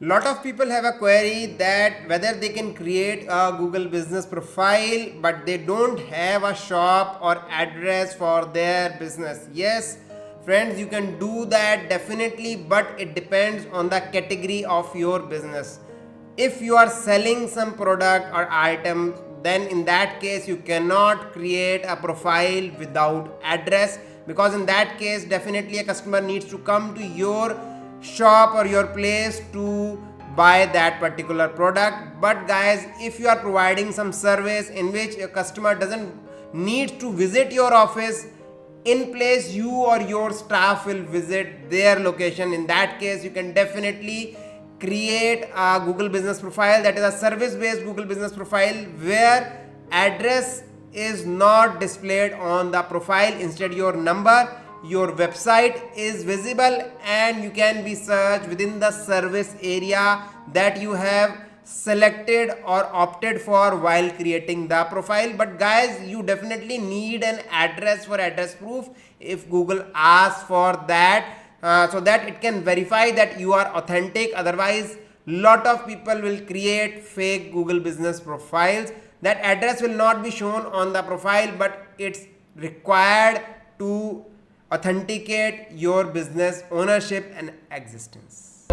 Lot of people have a query that whether they can create a Google business profile but they don't have a shop or address for their business. Yes friends, you can do that definitely, but it depends on the category of your business. If you are selling some product or item, then in that case you cannot create a profile without address, because in that case definitely a customer needs to come to your shop or your place to buy that particular product. But guys, if you are providing some service in which a customer doesn't need to visit your office, in place you or your staff will visit their location, in that case you can definitely create a Google business profile, that is a service based Google business profile, where address is not displayed on the profile. Instead your number, your website is visible, and you can be searched within the service area that you have selected or opted for while creating the profile. But guys, you definitely need an address for address proof if Google asks for that, so that it can verify that you are authentic. Otherwise lot of people will create fake Google business profiles. That address will not be shown on the profile, but it's required to authenticate your business ownership and existence.